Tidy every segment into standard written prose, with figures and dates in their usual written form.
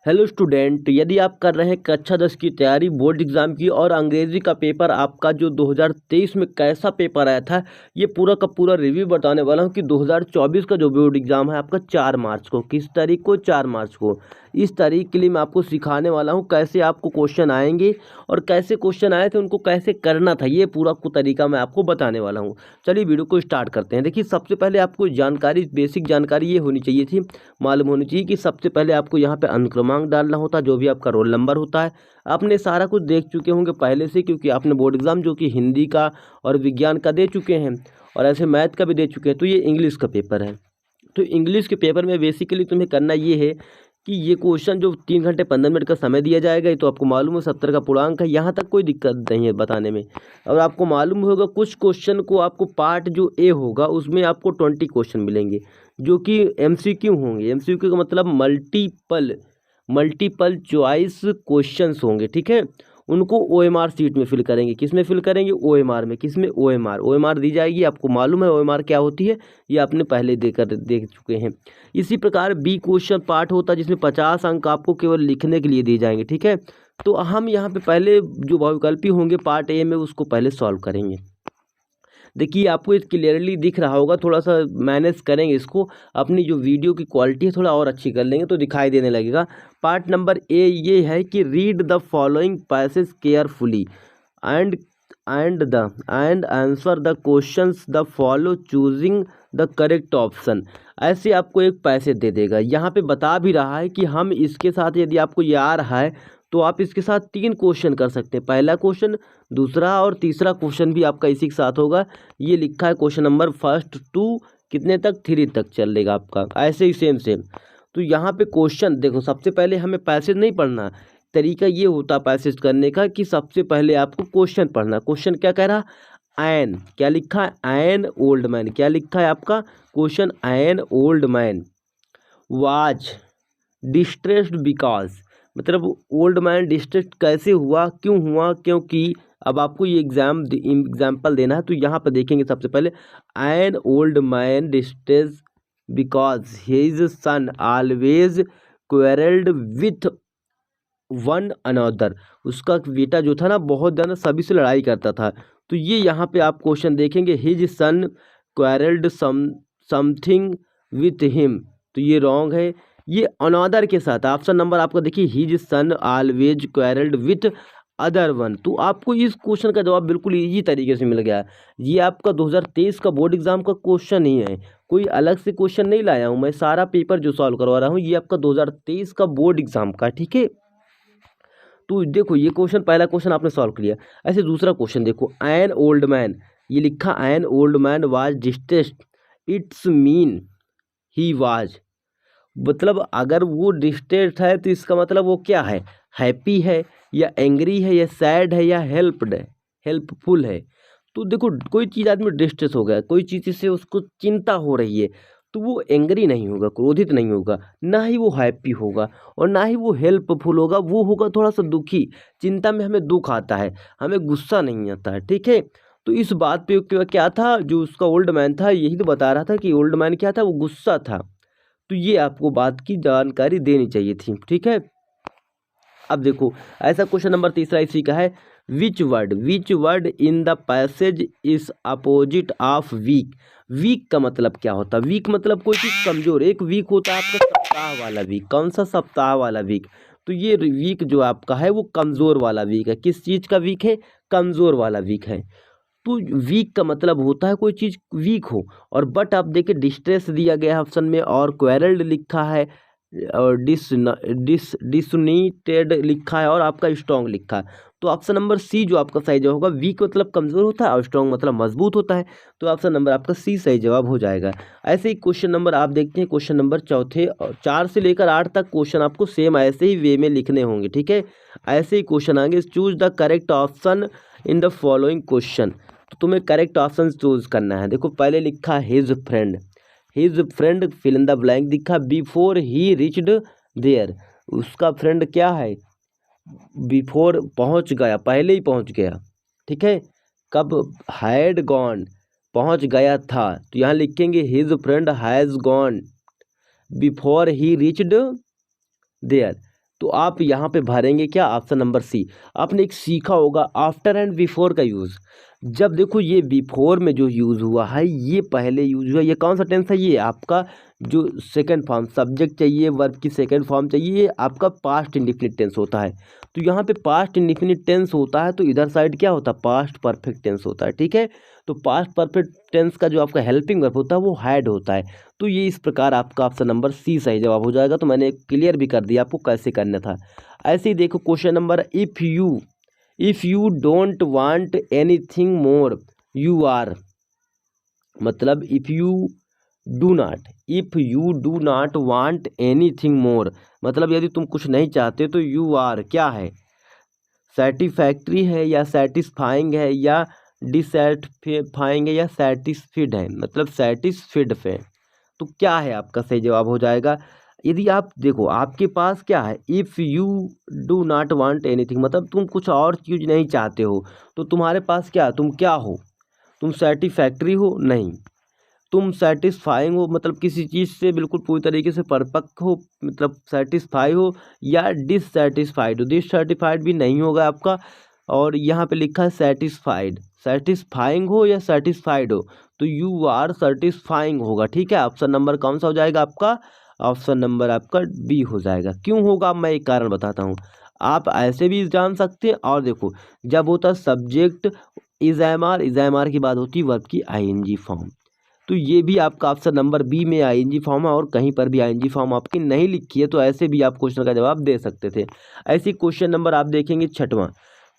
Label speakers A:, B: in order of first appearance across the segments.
A: Hello student, यदि आप कर रहे हैं कक्षा 10 की तैयारी बोर्ड एग्जाम की और अंग्रेजी का पेपर आपका जो 2023 में कैसा पेपर आया था, ये पूरा का पूरा रिव्यू बताने वाला हूँ कि 2024 का जो बोर्ड एग्जाम है आपका 4 मार्च को, किस तारीख को, 4 मार्च को। इस तारीख के लिए मैं आपको सिखाने वाला हूँ कैसे आपको क्वेश्चन आएंगे और कैसे क्वेश्चन आए थे उनको कैसे करना था, ये पूरा को तरीका मैं आपको बताने वाला हूँ। चलिए वीडियो को स्टार्ट करते हैं। देखिए, सबसे पहले आपको जानकारी, बेसिक जानकारी ये होनी चाहिए थी, मालूम होनी चाहिए कि सबसे पहले आपको यहाँ पे अनुक्रमांक डालना होता है, जो भी आपका रोल नंबर होता है। आपने सारा कुछ देख चुके होंगे पहले से, क्योंकि आपने बोर्ड एग्जाम जो कि हिंदी का और विज्ञान का दे चुके हैं और ऐसे मैथ का भी दे चुके हैं। तो ये इंग्लिश का पेपर है। तो इंग्लिश के पेपर में बेसिकली तुम्हें करना ये है कि ये क्वेश्चन जो 3 घंटे 15 मिनट का समय दिया जाएगा, ये तो आपको मालूम है 70 का पूर्णांक है, यहाँ तक कोई दिक्कत नहीं है बताने में। और आपको मालूम होगा कुछ क्वेश्चन को आपको पार्ट जो ए होगा उसमें आपको 20 क्वेश्चन मिलेंगे जो कि एमसीक्यू होंगे। एमसीक्यू का मतलब मल्टीपल चॉइस क्वेश्चंस होंगे, ठीक है। उनको ओएमआर सीट में फिल करेंगे। किस में फिल करेंगे? ओएमआर में। किस में? ओएमआर दी जाएगी। आपको मालूम है ओएमआर क्या होती है, ये आपने पहले देख चुके हैं। इसी प्रकार बी क्वेश्चन पार्ट होता है जिसमें 50 अंक आपको केवल लिखने के लिए दिए जाएंगे, ठीक है। तो हम यहाँ पे पहले जो बहुविकल्पी होंगे पार्ट ए में उसको पहले सॉल्व करेंगे। देखिए, आपको ये क्लियरली दिख रहा होगा, थोड़ा सा मैनेज करेंगे इसको, अपनी जो वीडियो की क्वालिटी है थोड़ा और अच्छी कर लेंगे तो दिखाई देने लगेगा। पार्ट नंबर ए ये है कि read the following passage carefully and and answer the questions the follow choosing the correct option. ऐसे आपको एक पैसेज दे देगा। यहाँ पे बता भी रहा है कि हम इसके साथ, यदि आपको ये आ रहा है तो आप इसके साथ 3 क्वेश्चन कर सकते हैं। पहला क्वेश्चन, दूसरा और तीसरा क्वेश्चन भी आपका इसी के साथ होगा। ये लिखा है क्वेश्चन नंबर फर्स्ट टू कितने तक, 3 तक चलेगा आपका, ऐसे ही सेम। तो यहाँ पे क्वेश्चन देखो, सबसे पहले हमें पैसेज नहीं पढ़ना। तरीका ये होता है पैसेज करने का कि सबसे पहले आपको क्वेश्चन पढ़ना। क्वेश्चन क्या कह रहा? एन, क्या लिखा है? N old man. क्या लिखा है आपका question? N old man was distressed because, मतलब ओल्ड मैन डिस्ट्रेस्ड कैसे हुआ, क्यों हुआ, क्योंकि। अब आपको ये एग्जाम्पल देना है, तो यहाँ पर देखेंगे सबसे पहले, an old man distressed because his son always quarrelled with one another. उसका बेटा जो था ना बहुत ज़्यादा सभी से लड़ाई करता था। तो ये यहाँ पे आप क्वेश्चन देखेंगे, his son quarrelled something with him, तो ये रॉन्ग है। ये अनदर के साथ, ऑप्शन नंबर आपका देखिए, his son always quarrelled with other one. तो आपको इस क्वेश्चन का जवाब बिल्कुल इजी तरीके से मिल गया। ये आपका 2023 का बोर्ड एग्जाम का क्वेश्चन ही है, कोई अलग से क्वेश्चन नहीं लाया हूँ मैं। सारा पेपर जो सॉल्व करवा रहा हूँ ये आपका 2023 का बोर्ड एग्जाम का, ठीक है। तो देखो, ये क्वेश्चन, पहला क्वेश्चन आपने सॉल्व किया। ऐसे दूसरा क्वेश्चन देखो, एन ओल्ड मैन, ये लिखा N old man was distressed, it's mean he was, मतलब अगर वो डिस्ट्रेस्ड है तो इसका मतलब वो क्या है? हैप्पी है या एंग्री है या सैड है या हेल्प्ड है, हेल्पफुल है। तो देखो, कोई चीज़ आदमी डिस्ट्रेस हो गया, कोई चीज़ से उसको चिंता हो रही है, तो वो एंग्री नहीं होगा, क्रोधित नहीं होगा, ना ही वो हैप्पी होगा और ना ही वो हेल्पफुल होगा। वो होगा थोड़ा सा दुखी। चिंता में हमें दुख आता है, हमें गुस्सा नहीं आता है, ठीक है। तो इस बात पे क्या था, जो उसका ओल्ड मैन था यही तो बता रहा था कि ओल्ड मैन क्या था, वो गुस्सा था। तो ये आपको बात की जानकारी देनी चाहिए थी, ठीक है। अब देखो, ऐसा क्वेश्चन नंबर तीसरा इसी का है, which word in the passage is opposite of weak. Weak का मतलब क्या होता है? वीक मतलब कोई चीज़ कमजोर। एक वीक होता है आपका सप्ताह वाला वीक। कौन सा? सप्ताह वाला वीक। तो ये वीक जो आपका है वो कमजोर वाला वीक है। किस चीज़ का वीक है? कमजोर वाला वीक है। तो वीक का मतलब होता है कोई चीज़ वीक हो। और बट आप देखिए, डिस्ट्रेस दिया गया है ऑप्शन में, और क्वेरल्ड लिखा है, और डिसनीटेड लिखा है, और आपका स्ट्रॉन्ग लिखा है। तो ऑप्शन नंबर सी जो आपका सही जवाब होगा। वीक मतलब कमज़ोर होता है और स्ट्रॉन्ग मतलब मजबूत होता है। तो ऑप्शन नंबर आपका सी सही जवाब हो जाएगा। ऐसे ही क्वेश्चन नंबर आप देखते हैं, क्वेश्चन नंबर चौथे, 4 से लेकर 8 तक क्वेश्चन आपको सेम ऐसे ही वे में लिखने होंगे, ठीक है। ऐसे ही क्वेश्चन आएंगे, choose the correct option in the following question. तो तुम्हें करेक्ट ऑप्शन चूज करना है। देखो, पहले लिखा his friend fill in the blank दिखा, बिफोर ही रिच्ड देयर। उसका फ्रेंड क्या है? बिफोर पहुंच गया, पहले ही पहुंच गया, ठीक है। कब? हैड गॉन, पहुंच गया था। तो यहाँ लिखेंगे his friend has gone before he reached there. तो आप यहाँ पे भरेंगे क्या, ऑप्शन नंबर सी। आपने एक सीखा होगा आफ्टर एंड बिफोर का यूज़। जब देखो ये बिफोर में जो यूज़ हुआ है ये पहले यूज़ हुआ, ये कौन सा टेंस है, ये आपका जो सेकंड फॉर्म सब्जेक्ट चाहिए, वर्ब की सेकंड फॉर्म चाहिए, ये आपका पास्ट इंडिफिनिट टेंस होता है। तो यहाँ पे पास्ट इंडिफिनिट टेंस होता है तो इधर साइड क्या होता है, पास्ट परफेक्ट टेंस होता है। ठीक है, तो पास्ट परफेक्ट टेंस का जो आपका हेल्पिंग वर्ब होता है वो हैड होता है। तो ये इस प्रकार आपका ऑप्शन नंबर सी सही जवाब हो जाएगा। तो मैंने क्लियर भी कर दिया आपको कैसे करना था। ऐसे ही देखो question number, if you don't want anything more you are, मतलब if you do not want anything more, मतलब यदि तुम कुछ नहीं चाहते तो यू आर क्या है, सेटिस्फैक्ट्री है या सेटिस्फाइंग है या डिससेटिस्फाइंग है या सेटिस्फिड है, मतलब सेटिस्फिड है। तो क्या है आपका सही जवाब हो जाएगा। यदि आप देखो आपके पास क्या है, if you do not want anything, मतलब तुम कुछ और चीज़ नहीं चाहते हो, तो तुम्हारे पास क्या, तुम क्या हो, तुम सेटिस्फैक्ट्री हो नहीं, तुम सेटिस्फाइंग हो, मतलब किसी चीज़ से बिल्कुल पूरी तरीके से परिपक्व हो, मतलब सेटिस्फाई हो, या डिससेटिस्फाइड हो। डिससेटिस्फाइड भी नहीं होगा आपका, और यहाँ पे लिखा है सेटिस्फाइड, सेटिस्फाइंग हो या सेटिस्फाइड हो, तो यू आर सेटिस्फाइंग होगा। ठीक है, ऑप्शन नंबर कौन सा हो जाएगा आपका, ऑप्शन नंबर आपका बी हो जाएगा। क्यों होगा मैं एक कारण बताता हूँ, आप ऐसे भी जान सकते हैं। और देखो जब होता है सब्जेक्ट इज एम आर की बात होती है वर्ब की आईएनजी फॉर्म, तो ये भी आपका ऑप्शन नंबर बी में आईएनजी फॉर्म है, और कहीं पर भी आईएनजी फॉर्म आपकी नहीं लिखी है, तो ऐसे भी आप क्वेश्चन का जवाब दे सकते थे। ऐसी क्वेश्चन नंबर आप देखेंगे छठवां,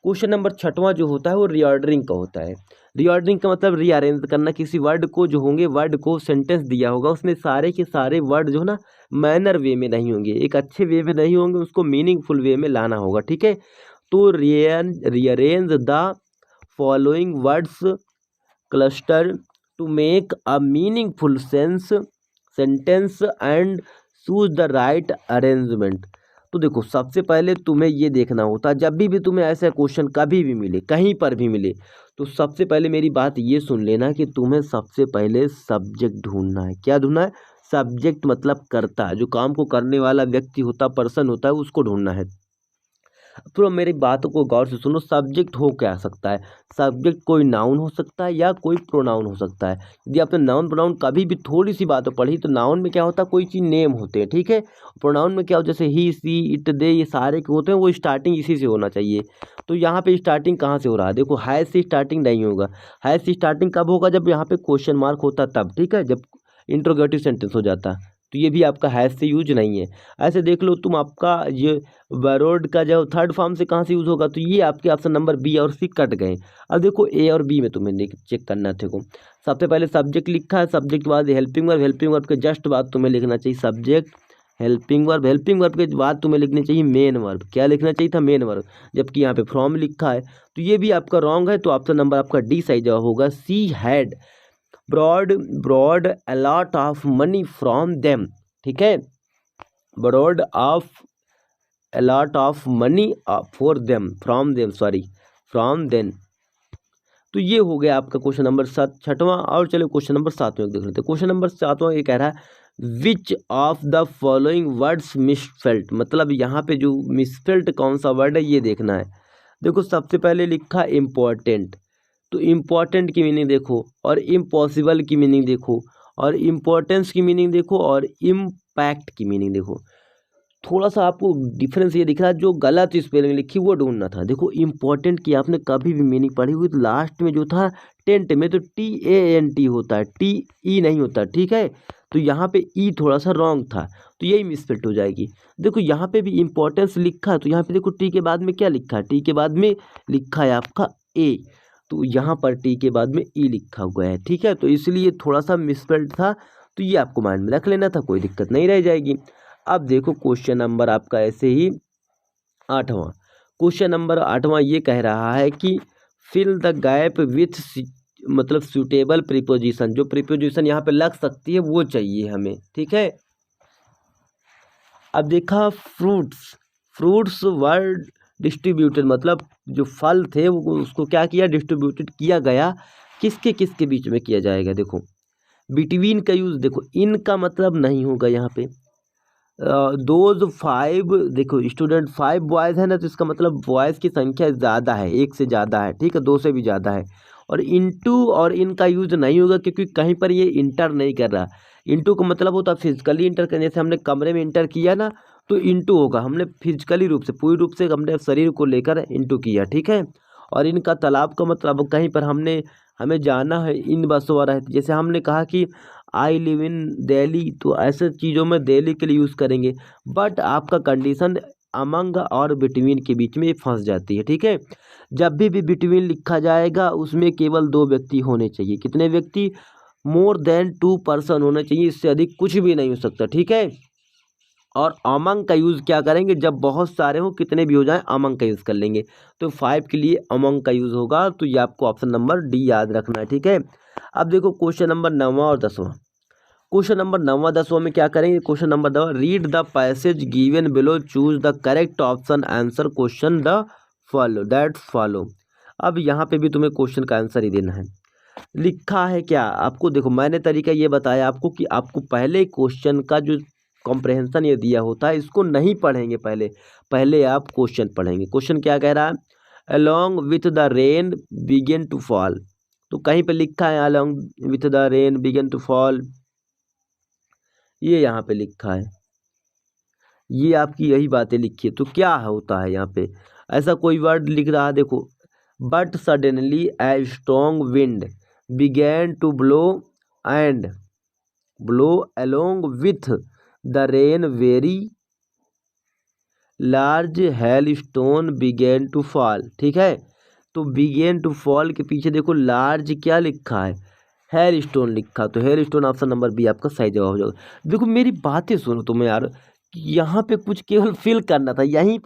A: क्वेश्चन नंबर छठवां जो होता है वो रीऑर्डरिंग का होता है। रीऑर्डरिंग का मतलब रीअरेंज करना, किसी वर्ड को जो होंगे, वर्ड को सेंटेंस दिया होगा उसमें सारे के सारे वर्ड जो है ना मैनर वे में नहीं होंगे, एक अच्छे वे में नहीं होंगे, उसको मीनिंगफुल वे में लाना होगा। ठीक है, तो rearrange the following words cluster to make a meaningful sentence and choose the right arrangement. तो देखो सबसे पहले तुम्हें ये देखना होता है, जब भी तुम्हें ऐसा क्वेश्चन कभी भी मिले, कहीं पर भी मिले, तो सबसे पहले मेरी बात ये सुन लेना कि तुम्हें सबसे पहले सब्जेक्ट ढूंढना है। क्या ढूंढना है, सब्जेक्ट मतलब कर्ता, जो काम को करने वाला व्यक्ति होता, पर्सन होता है, उसको ढूंढना है। तो मेरी बातों को गौर से सुनो, सब्जेक्ट हो क्या सकता है, सब्जेक्ट कोई नाउन हो सकता है या कोई प्रोनाउन हो सकता है। यदि आपने नाउन प्रोनाउन कभी भी थोड़ी सी बातें पढ़ी, तो नाउन में क्या होता है, कोई चीज़ नेम होते हैं। ठीक है, प्रोनाउन में क्या हो, जैसे ही, सी, इट, दे, ये सारे के होते हैं, वो स्टार्टिंग इसी से होना चाहिए। तो यहाँ पे स्टार्टिंग कहाँ से हो रहा है, देखो हैज़ से स्टार्टिंग नहीं होगा। हैज़ से स्टार्टिंग कब होगा, जब यहाँ पे क्वेश्चन मार्क होता तब। ठीक है, जब इंट्रोगेटिव सेंटेंस हो जाता, तो ये भी आपका हैज़ से यूज नहीं है। ऐसे देख लो तुम, आपका ये बरोड का जो थर्ड फॉर्म से कहाँ से यूज़ होगा, तो ये आपके ऑप्शन नंबर बी और सी कट गए। अब देखो ए और बी में तुम्हें चेक करना थे को, सबसे पहले सब्जेक्ट लिखा है, सब्जेक्ट के बाद हेल्पिंग वर्ब, हेल्पिंग वर्ब के जस्ट बाद तुम्हें लिखना चाहिए subject, helping verb, helping verb के बाद तुम्हें लिखनी चाहिए मेन वर्ब। क्या लिखना चाहिए था, मेन वर्ब, जबकि यहाँ पे फ्रॉम लिखा है, तो ये भी आपका रॉन्ग है। तो ऑप्शन नंबर आपका डी सही जवाब होगा, C had brought a lot of money from them. ठीक है, brought of a lot of money for them from them, sorry from then. तो ये हो गया आपका क्वेश्चन नंबर छठवां। और चलो क्वेश्चन नंबर सातवां देख लेते हैं। क्वेश्चन नंबर सातवां ये कह रहा है which of the following words misspelt, मतलब यहाँ पे जो मिसफेल्ट कौन सा वर्ड है ये देखना है। देखो सबसे पहले लिखा इम्पॉर्टेंट, तो इम्पॉर्टेंट की मीनिंग देखो, और इम्पॉसिबल की मीनिंग देखो, और इम्पोर्टेंस की मीनिंग देखो, और इम्पैक्ट की मीनिंग देखो। थोड़ा सा आपको डिफरेंस ये दिख रहा है, जो गलत स्पेलिंग लिखी वो ढूंढना था। देखो इंपॉर्टेंट की आपने कभी भी मीनिंग पढ़ी हुई, तो लास्ट में जो था टेंट में तो TANT होता है, TE नहीं होता। ठीक है, तो यहाँ पे ई थोड़ा सा रॉन्ग था, तो यही मिसफिट हो जाएगी। देखो यहाँ पे भी इंपॉर्टेंस लिखा है, तो यहाँ पे देखो टी के बाद में क्या लिखा है, टी के बाद में लिखा है आपका ए, तो यहाँ पर टी के बाद में ई लिखा हुआ है। ठीक है, तो इसलिए थोड़ा सा मिसफिट था, तो ये आपको माइंड में रख लेना था, कोई दिक्कत नहीं रह जाएगी। अब देखो क्वेश्चन नंबर आपका ऐसे ही आठवां, क्वेश्चन नंबर आठवां ये कह रहा है कि फिल द गैप विथ, मतलब सूटेबल प्रीपोजिशन, जो प्रीपोजिशन यहाँ पे लग सकती है वो चाहिए हमें। ठीक है, अब देखा फ्रूट्स वर्ड डिस्ट्रीब्यूटेड, मतलब जो फल थे वो उसको क्या किया, डिस्ट्रीब्यूटेड किया गया, किसके किसके बीच में किया जाएगा। देखो बिटवीन का यूज़, देखो इन का मतलब नहीं होगा यहाँ पे, दोज 5, देखो स्टूडेंट 5 बॉयज़ है ना, तो इसका मतलब बॉयज़ की संख्या ज़्यादा है, एक से ज़्यादा है, ठीक है, दो से भी ज़्यादा है। और इंटू और इनका यूज़ नहीं होगा क्योंकि कहीं पर ये इंटर नहीं कर रहा। इंटू का मतलब होता है फिजिकली इंटर करने, जैसे हमने कमरे में इंटर किया ना तो इंटू होगा, हमने फिजिकली रूप से पूरी रूप से हमने शरीर को लेकर इंटू किया, ठीक है। और इनका तालाब का मतलब कहीं पर हमें जाना है, इन बसों वाला है, जैसे हमने कहा कि आई लिव इन दिल्ली, तो ऐसे चीज़ों में दिल्ली के लिए यूज़ करेंगे। बट आपका कंडीशन अमंग और बिटवीन के बीच में फंस जाती है, ठीक है। जब भी बिटवीन लिखा जाएगा उसमें केवल 2 व्यक्ति होने चाहिए। कितने व्यक्ति? मोर देन 2 पर्सन होना चाहिए, इससे अधिक कुछ भी नहीं हो सकता, ठीक है। और अमंग का यूज़ क्या करेंगे? जब बहुत सारे हों, कितने भी हो जाएं, अमंग का यूज़ कर लेंगे। तो 5 के लिए अमंग का यूज़ होगा, तो ये आपको ऑप्शन नंबर डी याद रखना है, ठीक है। अब देखो क्वेश्चन नंबर 9वां और 10वां। क्वेश्चन नंबर 9वां 10वां में क्या करेंगे? Question number 9, read the passage given below, choose the correct option, answer question the follow. अब यहाँ पे भी तुम्हें क्वेश्चन का आंसर ही देना है। लिखा है क्या आपको? देखो मैंने तरीका ये बताया आपको कि आपको पहले क्वेश्चन का जो कॉम्प्रहेंशन ये दिया होता है इसको नहीं पढ़ेंगे, पहले आप क्वेश्चन पढ़ेंगे। क्वेश्चन क्या कह रहा है? Along with the rain begin to fall, तो कहीं पे लिखा है along with the rain begin to fall, ये यहाँ पे लिखा है, ये आपकी यही बातें लिखी है। तो क्या होता है यहाँ पे? ऐसा कोई वर्ड लिख रहा है, देखो, but suddenly a strong wind began to blow and blow along with the rain very large hail stone began to fall, ठीक है। तो बिगेन टू फॉल के पीछे देखो लार्ज क्या लिखा है? हेल स्टोन लिखा, तो hail stone option number B आपका सही जवाब हो जाएगा। देखो मेरी बातें सुनो तुम्हें यार, यहाँ पे कुछ केवल फिल करना था, यहीं